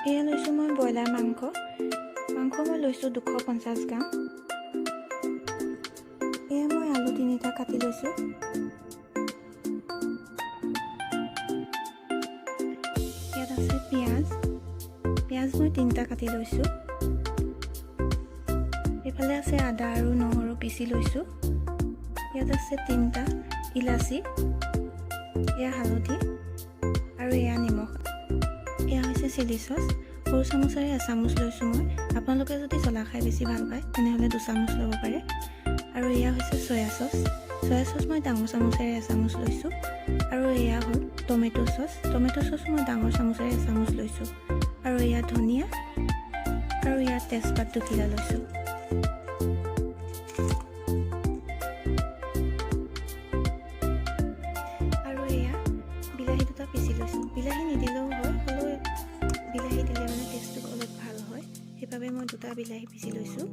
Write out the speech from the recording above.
এয়া লৈছোঁ মই ব্ৰইলাৰ মাংস মই লৈছোঁ 250 গ্ৰাম। এয়া মই আলু 3টা কাটি লৈছোঁ। ইয়াত আছে পিঁয়াজ মই 3টা কাটি লৈছোঁ। এইফালে আছে আদা আৰু নহৰু পিচি লৈছোঁ। ইয়াত আছে 3টা ইলাচি, এয়া হালধি আৰু এয়া নিমখ। এয়া হৈছে চিলি চচ, সৰু চামুচেৰে 1 চামুচ লৈছোঁ মই। আপোনালোকে যদি জ্বলা খাই বেছি ভাল পায় তেনেহ'লে 2 চামুচ ল'ব পাৰে। আৰু এয়া হৈছে চয়া চচ মই ডাঙৰ চামুচেৰে 1 চামুচ লৈছোঁ। আৰু এয়া হ'ল টমেটো চচ মই ডাঙৰ চামুচেৰে 1 চামুচ লৈছোঁ। আৰু এয়া ধনিয়া আৰু ইয়াত তেজপাত 2 কিলা লৈছোঁ। আৰু এয়া বিলাহী 2টা পিচি লৈছোঁ। বিলাহী নিদিলেও হয়, হ'লেও বিলাহী দিলে মানে টেষ্টটো অলপ ভাল হয়, সেইবাবে মই 2টা বিলাহী পিচি লৈছোঁ।